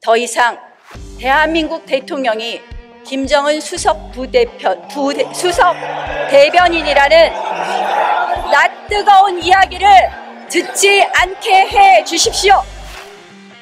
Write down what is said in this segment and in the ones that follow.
더 이상 대한민국 대통령이 김정은 수석 대변인이라는 낯뜨거운 이야기를 듣지 않게 해 주십시오.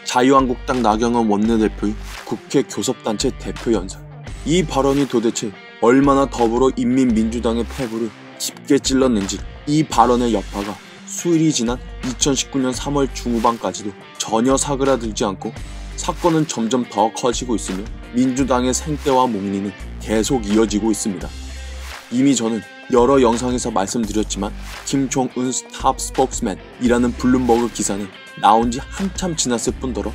자유한국당 나경원 원내대표의 국회 교섭단체 대표 연설. 이 발언이 도대체 얼마나 더불어 인민민주당의 패부를 깊게 찔렀는지, 이 발언의 여파가 수일이 지난 2019년 3월 중후반까지도 전혀 사그라들지 않고 사건은 점점 더 커지고 있으며 민주당의 생떼와 목리는 계속 이어지고 있습니다. 이미 저는 여러 영상에서 말씀드렸지만 김종은 스탑 스포크스맨이라는 블룸버그 기사는 나온 지 한참 지났을 뿐더러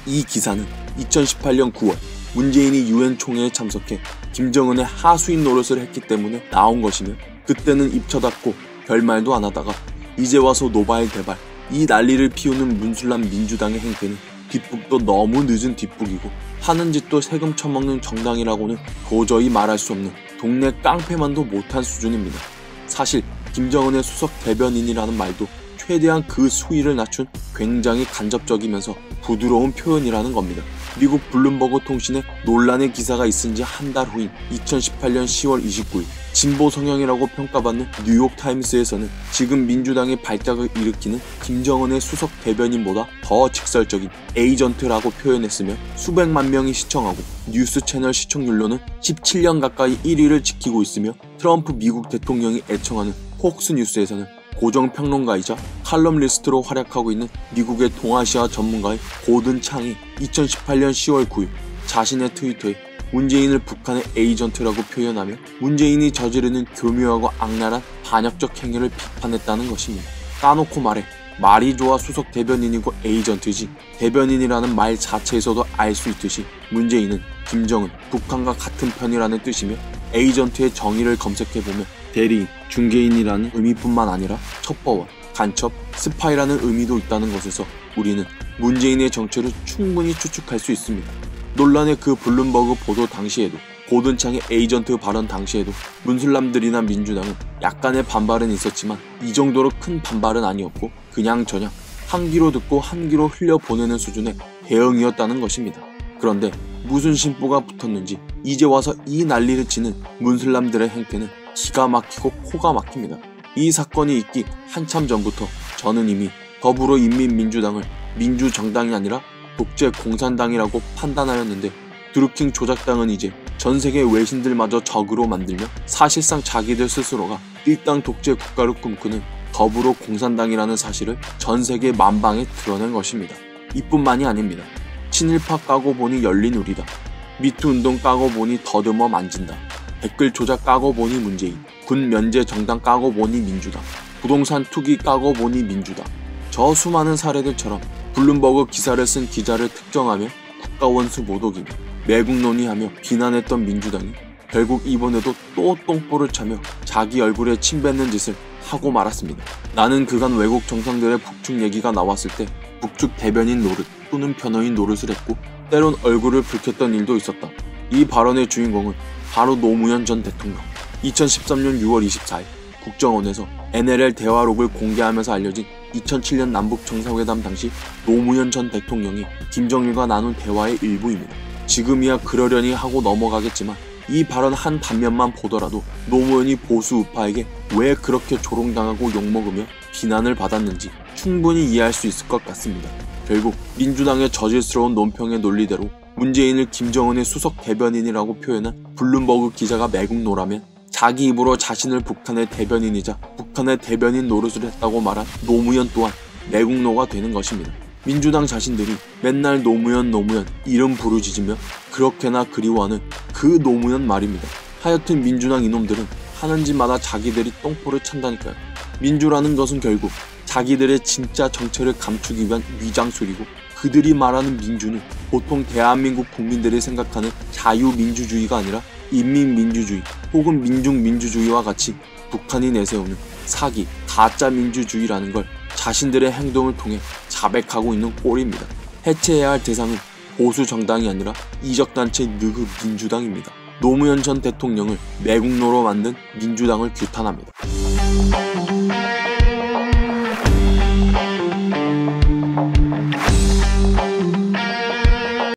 이 기사는 2018년 9월 문재인이 유엔 총회에 참석해 김정은의 하수인 노릇을 했기 때문에 나온 것이며, 그때는 입쳐닫고 별말도 안 하다가 이제 와서 노바일 대발, 이 난리를 피우는 문술란 민주당의 행태는 뒷북도 너무 늦은 뒷북이고 하는 짓도 세금 처먹는 정당이라고는 도저히 말할 수 없는 동네 깡패만도 못한 수준입니다. 사실 김정은의 수석 대변인이라는 말도 최대한 그 수위를 낮춘 굉장히 간접적이면서 부드러운 표현이라는 겁니다. 미국 블룸버그 통신에 논란의 기사가 있은 지 한 달 후인 2018년 10월 29일 진보 성향이라고 평가받는 뉴욕타임스에서는 지금 민주당의 발작을 일으키는 김정은의 수석 대변인보다 더 직설적인 에이전트라고 표현했으며, 수백만 명이 시청하고 뉴스 채널 시청률로는 17년 가까이 1위를 지키고 있으며, 트럼프 미국 대통령이 애청하는 폭스 뉴스에서는 고정평론가이자 칼럼리스트로 활약하고 있는 미국의 동아시아 전문가의 고든 창이 2018년 10월 9일 자신의 트위터에 문재인을 북한의 에이전트라고 표현하며 문재인이 저지르는 교묘하고 악랄한 반역적 행위를 비판했다는 것입니다. 까놓고 말해 말이 좋아 수석 대변인이고 에이전트지, 대변인이라는 말 자체에서도 알 수 있듯이 문재인은 김정은, 북한과 같은 편이라는 뜻이며, 에이전트의 정의를 검색해보면 대리인, 중개인이라는 의미뿐만 아니라 첩보원, 간첩, 스파이라는 의미도 있다는 것에서 우리는 문재인의 정체를 충분히 추측할 수 있습니다. 논란의 그 블룸버그 보도 당시에도, 고든창의 에이전트 발언 당시에도 문슬람들이나 민주당은 약간의 반발은 있었지만 이 정도로 큰 반발은 아니었고 그냥저냥 한 귀로 듣고 한 귀로 흘려보내는 수준의 대응이었다는 것입니다. 그런데 무슨 심보가 붙었는지 이제 와서 이 난리를 치는 문슬람들의 행태는 기가 막히고 코가 막힙니다. 이 사건이 있기 한참 전부터 저는 이미 더불어인민민주당을 민주정당이 아니라 독재공산당이라고 판단하였는데, 드루킹 조작당은 이제 전세계 외신들마저 적으로 만들며 사실상 자기들 스스로가 일당 독재 국가를 꿈꾸는 더불어공산당이라는 사실을 전세계 만방에 드러낸 것입니다. 이뿐만이 아닙니다. 친일파 까고 보니 열린우리다, 미투 운동 까고 보니 더듬어 만진다, 댓글 조작 까고 보니 문재인, 군 면제 정당 까고 보니 민주당, 부동산 투기 까고 보니 민주당. 저 수많은 사례들처럼 블룸버그 기사를 쓴 기자를 특정하며 국가원수 모독이며 매국논의하며 비난했던 민주당이 결국 이번에도 또 똥볼을 차며 자기 얼굴에 침 뱉는 짓을 하고 말았습니다. 나는 그간 외국 정상들의 북측 얘기가 나왔을 때 북측 대변인 노릇 또는 변호인 노릇을 했고 때론 얼굴을 붉혔던 일도 있었다. 이 발언의 주인공은 바로 노무현 전 대통령. 2013년 6월 24일 국정원에서 NLL 대화록을 공개하면서 알려진 2007년 남북정상회담 당시 노무현 전 대통령이 김정일과 나눈 대화의 일부입니다. 지금이야 그러려니 하고 넘어가겠지만 이 발언 한 단면만 보더라도 노무현이 보수 우파에게 왜 그렇게 조롱당하고 욕먹으며 비난을 받았는지 충분히 이해할 수 있을 것 같습니다. 결국 민주당의 저질스러운 논평의 논리대로 문재인을 김정은의 수석 대변인이라고 표현한 블룸버그 기자가 매국노라면, 자기 입으로 자신을 북한의 대변인이자 북한의 대변인 노릇을 했다고 말한 노무현 또한 매국노가 되는 것입니다. 민주당 자신들이 맨날 노무현 이름 부르짖으며 그렇게나 그리워하는 그 노무현 말입니다. 하여튼 민주당 이놈들은 하는 짓마다 자기들이 똥포를 찬다니까요. 민주라는 것은 결국 자기들의 진짜 정체를 감추기 위한 위장술이고, 그들이 말하는 민주는 보통 대한민국 국민들이 생각하는 자유민주주의가 아니라 인민민주주의 혹은 민중민주주의와 같이 북한이 내세우는 사기, 가짜 민주주의라는 걸 자신들의 행동을 통해 자백하고 있는 꼴입니다. 해체해야 할 대상은 보수 정당이 아니라 이적단체 느그 민주당입니다. 노무현 전 대통령을 매국노로 만든 민주당을 규탄합니다.